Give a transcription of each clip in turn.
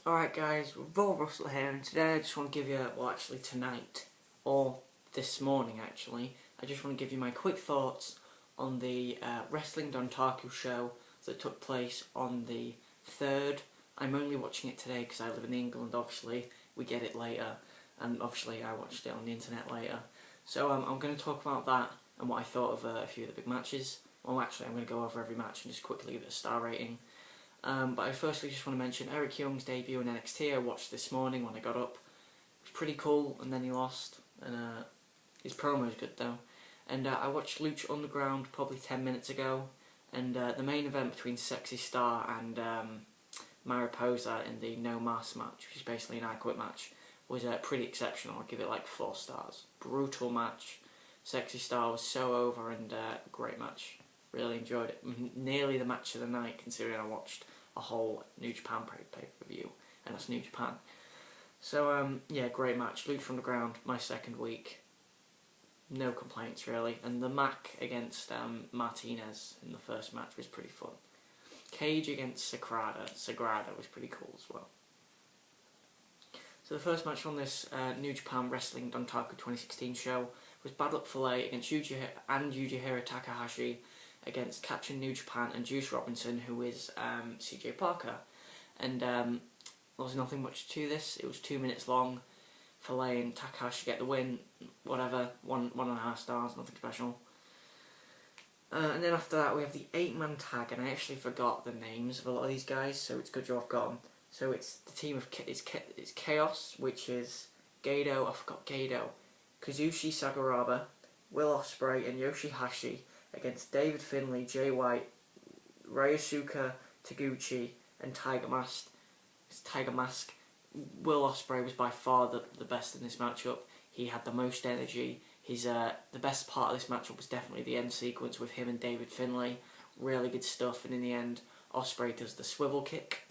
Alright guys, Raw Russell here, and today I just want to give you, well actually tonight, or this morning actually, I just want to give you my quick thoughts on the Wrestling Dontaku show that took place on the 3rd. I'm only watching it today because I live in England, obviously, we get it later, and obviously I watched it on the internet later. So I'm going to talk about that and what I thought of a few of the big matches. Well actually I'm going to go over every match and just quickly give it a star rating. But I firstly just want to mention Eric Young's debut in NXT. I watched this morning when I got up. It was pretty cool, and then he lost. And his promo is good though. And I watched Lucha Underground probably 10 minutes ago. And the main event between Sexy Star and Mariposa in the No Mask match, which is basically an I Quit match, was pretty exceptional. I'd give it like 4 stars. Brutal match. Sexy Star was so over, and great match. Really enjoyed it. Nearly the match of the night, considering I watched a whole New Japan pay-per-view, and that's New Japan. So yeah, great match. Lucha Underground, my second week. No complaints really. And the Mac against Martinez in the first match was pretty fun. Cage against Sagrada was pretty cool as well. So the first match on this New Japan Wrestling Dontaku 2016 show was Bad Luck Fale against Yujihiro Takahashi against Captain New Japan and Juice Robinson, who is CJ Parker. And there was nothing much to this. It was 2 minutes long. Fale and Takahashi get the win. Whatever, 1.5 stars, nothing special. And then after that we have the 8-man tag, and I actually forgot the names of a lot of these guys, so it's good you've got them. So it's the team of it's Chaos, which is Gedo. I forgot Gedo. Kazushi Sakuraba, Will Ospreay, and Yoshihashi against David Finlay, Jay White, Ryosuke Taguchi, and Tiger Mask. Will Ospreay was by far the best in this matchup. He had the most energy. The best part of this matchup was definitely the end sequence with him and David Finlay. Really good stuff, and in the end, Ospreay does the swivel kick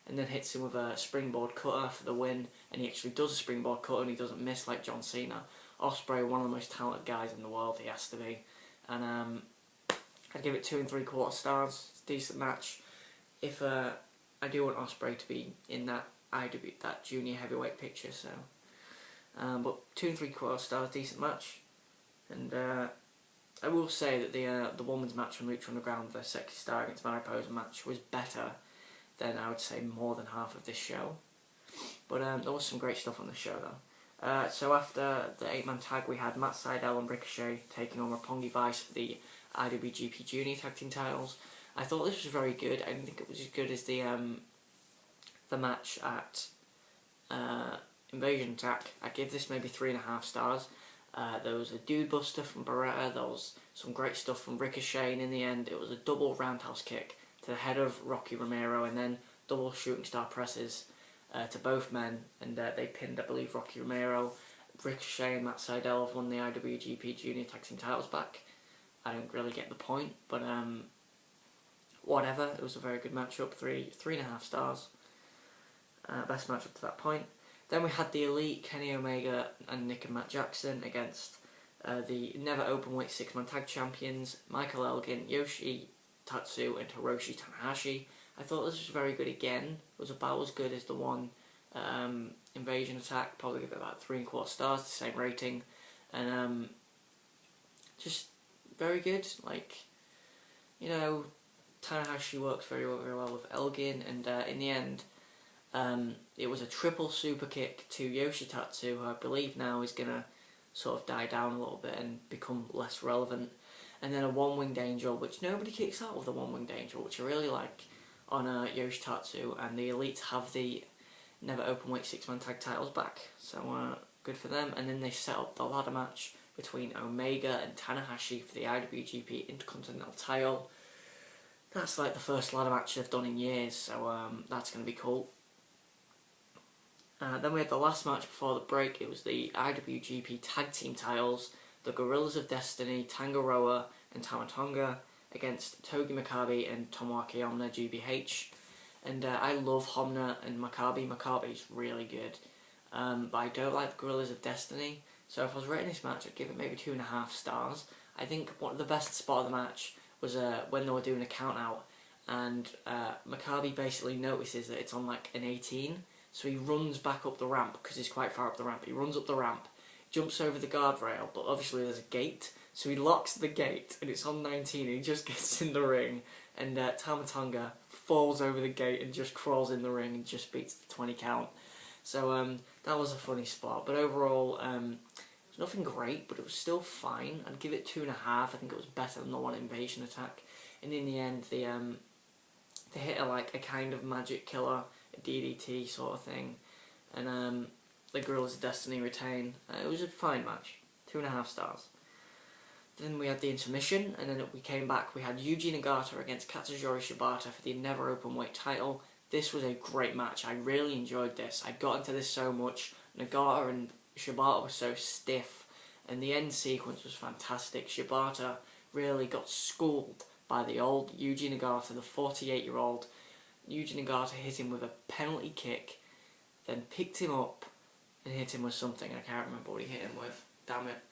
and then hits him with a springboard cutter for the win, and he actually does a springboard cutter and he doesn't miss like John Cena. Ospreay, one of the most talented guys in the world, he has to be. And I'd give it 2 3/4 stars. It's a decent match. If I do want Ospreay to be in that junior heavyweight picture, so but 2 3/4 stars, decent match. And I will say that the women's match on Lucha Underground, the Sexy Star against Mariposa match, was better than I would say more than half of this show. But there was some great stuff on the show though. So after the 8-man tag, we had Matt Sydal and Ricochet taking on Roppongi Vice for the IWGP Junior Tag Team titles. I thought this was very good. I didn't think it was as good as the match at Invasion Attack. I give this maybe 3.5 stars. There was a dude buster from Beretta, there was some great stuff from Ricochet, and in the end it was a double roundhouse kick to the head of Rocky Romero, and then double shooting star presses to both men, and they pinned, I believe, Rocky Romero. Ricochet and Matt Sydal have won the IWGP Junior Tag Team titles back. I don't really get the point, but whatever. It was a very good matchup. 3.5 stars. Best matchup to that point. Then we had the Elite, Kenny Omega and Nick and Matt Jackson against the Never Openweight 6-man tag champions Michael Elgin, Yoshi Tatsu, and Hiroshi Tanahashi. I thought this was very good again. It was about as good as the one Invasion Attack. Probably give it about 3 1/4 stars, the same rating. And just very good. Like, you know, Tanahashi works very well with Elgin, and in the end, it was a triple super kick to Yoshitatsu, who I believe now is going to sort of die down a little bit and become less relevant. And then a one-winged angel, which nobody kicks out with the one-winged angel, which I really like, on Yoshitatsu. And the Elites have the Never Openweight 6-man tag titles back, so good for them. And then they set up the ladder match between Omega and Tanahashi for the IWGP Intercontinental title. That's like the first ladder match they've done in years, so that's going to be cool. Then we had the last match before the break. It was the IWGP Tag Team titles. The Gorillas of Destiny, Tangaroa and Tamatonga against Togi Makabe and Tomoaki Homna GBH. And I love Homna and Makabe. Makabe's really good. But I don't like the Gorillas of Destiny. So if I was rating this match, I'd give it maybe 2.5 stars. I think the best spot of the match was when they were doing a count out, and Makabe basically notices that it's on like an 18, So he runs back up the ramp, because he's quite far up the ramp. He runs up the ramp, jumps over the guardrail, but obviously there's a gate. So he locks the gate, and it's on 19, and he just gets in the ring. And Tamatonga falls over the gate and just crawls in the ring and just beats the 20 count. So that was a funny spot. But overall, it was nothing great, but it was still fine. I'd give it 2.5. I think it was better than the one invasion attack. And in the end, they hit a kind of magic killer, a DDT sort of thing. And the Gorillas of Destiny retain. It was a fine match. 2.5 stars. Then we had the intermission, and then we came back. We had Yuji Nagata against Katsuyori Shibata for the Never Openweight title. This was a great match. I really enjoyed this. I got into this so much. Nagata and Shibata were so stiff, and the end sequence was fantastic. Shibata really got schooled by the old Yuji Nagata, the 48-year-old. Yuji Nagata hit him with a penalty kick, then picked him up and hit him with something. I can't remember what he hit him with. Damn it,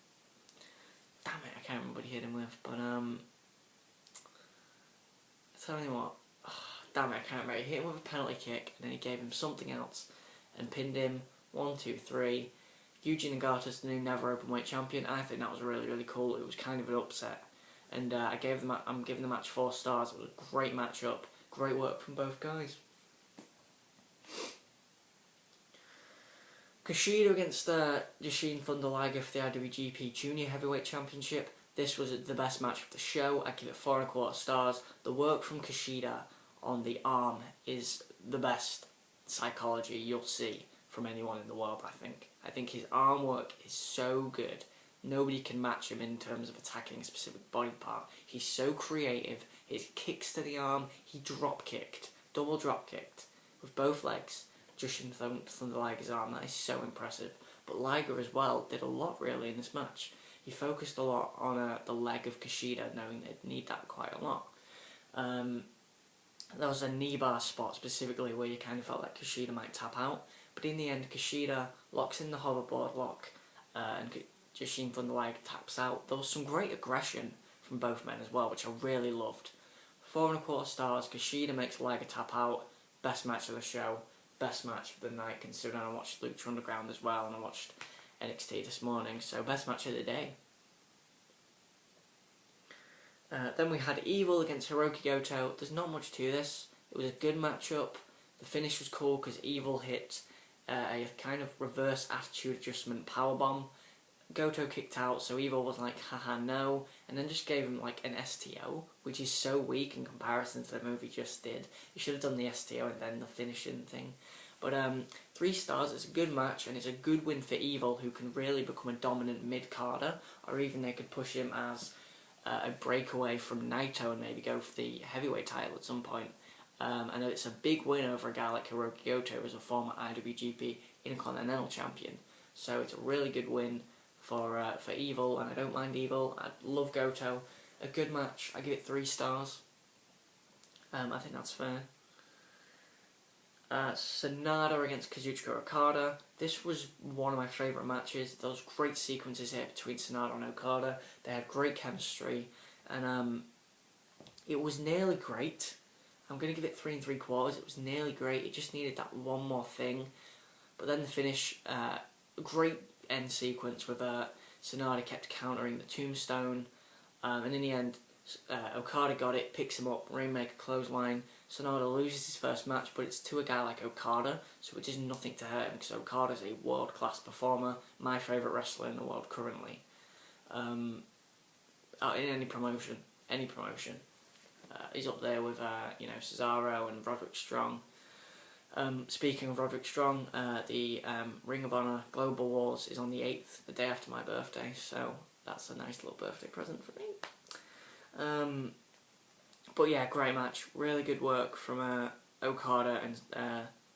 I can't remember what he hit him with, but I tell you what, damn it, I can't remember. He hit him with a penalty kick, and then he gave him something else, and pinned him, 1, 2, 3. Yuji Nagata's the new Never Openweight champion. I think that was really, really cool. It was kind of an upset, and I'm giving the match 4 stars. It was a great matchup, great work from both guys. Kushida against Jushin Thunder Liger for the IWGP Junior Heavyweight Championship. This was the best match of the show. I give it 4.25 stars. The work from Kushida on the arm is the best psychology you'll see from anyone in the world, I think. I think his arm work is so good. Nobody can match him in terms of attacking a specific body part. He's so creative. His kicks to the arm, he double drop kicked with both legs. Jushin Thunder Liger's arm, that is so impressive. But Liger as well did a lot really in this match. He focused a lot on the leg of Kushida, knowing they'd need that quite a lot. There was a knee bar spot specifically where you kind of felt like Kushida might tap out, but in the end Kushida locks in the hoverboard lock, and Jushin Thunder Liger taps out. There was some great aggression from both men as well, which I really loved. 4.25 stars. Kushida makes Liger tap out. Best match of the show. Best match of the night, considering I watched Lucha Underground as well, and I watched NXT this morning, so best match of the day. Then we had Evil against Hiroki Goto. There's not much to this. It was a good matchup. The finish was cool because Evil hit a kind of reverse attitude adjustment powerbomb. Goto kicked out, so Evil was like, haha, no, and then just gave him like an STO, which is so weak in comparison to the move he just did. He should have done the STO and then the finishing thing. But 3 stars, it's a good match, and it's a good win for Evil, who can really become a dominant mid-carder, or even they could push him as a breakaway from Naito and maybe go for the heavyweight title at some point. I know it's a big win over a guy like Hiroki Goto, who's a former IWGP Intercontinental Champion. So it's a really good win for Evil, and I don't mind Evil. I love Goto. A good match. I give it 3 stars. I think that's fair. Sanada against Kazuchika Okada. This was one of my favourite matches. There was great sequences here between Sanada and Okada. They had great chemistry, and it was nearly great. I'm going to give it 3 3/4. It was nearly great. It just needed that one more thing. But then the finish, great end sequence with Sanada kept countering the tombstone, and in the end Okada got it, picks him up, Rainmaker clothesline. Sanada loses his first match, but it's to a guy like Okada, so it is nothing to hurt him because Okada's a world-class performer, my favourite wrestler in the world currently. In any promotion. He's up there with Cesaro and Roderick Strong. Speaking of Roderick Strong, the Ring of Honor Global Wars is on the 8th, the day after my birthday, so that's a nice little birthday present for me. But yeah, great match, really good work from Okada, and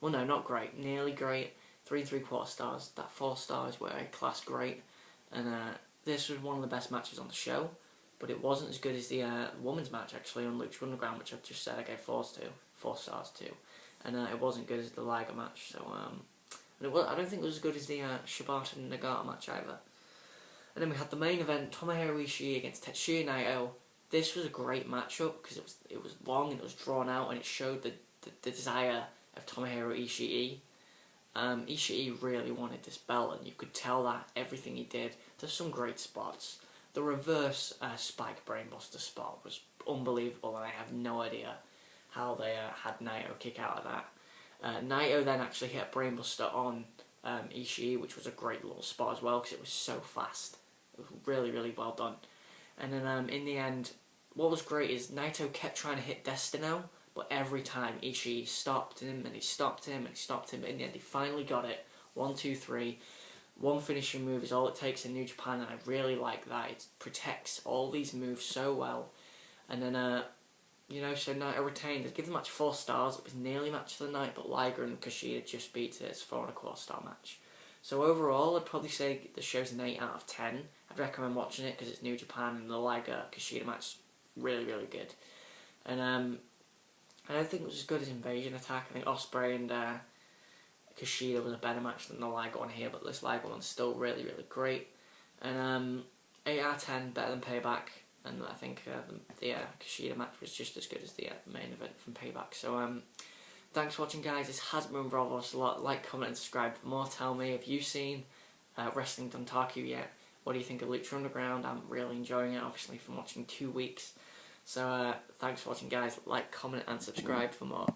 well, no, not great, nearly great. 3 3/4 stars. That 4 stars were a class great, and this was one of the best matches on the show. But it wasn't as good as the women's match actually on Lucha Underground, which I've just said I gave 4 stars to. And it wasn't good as the Liger match, so I don't think it was as good as the Shibata and Nagata match either. And then we had the main event, Tomohiro Ishii against Tetsuya Naito. This was a great matchup because it was long and it was drawn out, and it showed the desire of Tomohiro Ishii. Ishii really wanted this belt, and you could tell that everything he did. There's some great spots. The reverse spike brainbuster spot was unbelievable, and I have no idea how they had Naito kick out of that. Naito then actually hit a brainbuster on Ishii, which was a great little spot as well because it was so fast. It was really, really well done. And then in the end, what was great is Naito kept trying to hit Destino, but every time Ishii stopped him and he stopped him and he stopped him, but in the end he finally got it. 1, 2, 3. One finishing move is all it takes in New Japan, and I really like that. It protects all these moves so well. And then, you know, so Naito retained. I'd give the match 4 stars. It was nearly match of the night, but Liger and Kushida just beat it. It's a 4.25 star match. So overall, I'd probably say the show's an 8 out of 10. I'd recommend watching it because it's New Japan, and the Liger Kushida match really, really good. And I don't think it was as good as Invasion Attack. I think Ospreay and Kushida was a better match than the Liger one here, but this Liger one's still really, really great. And 8 out of 10, better than Payback. And I think the Kushida match was just as good as the main event from Payback. So thanks for watching, guys. This has been Bravos a lot. Like, comment, and subscribe for more. Tell me, have you seen Wrestling Dontaku yet? What do you think of Lucha Underground? I'm really enjoying it, obviously, from watching 2 weeks. So thanks for watching, guys. Like, comment, and subscribe for more.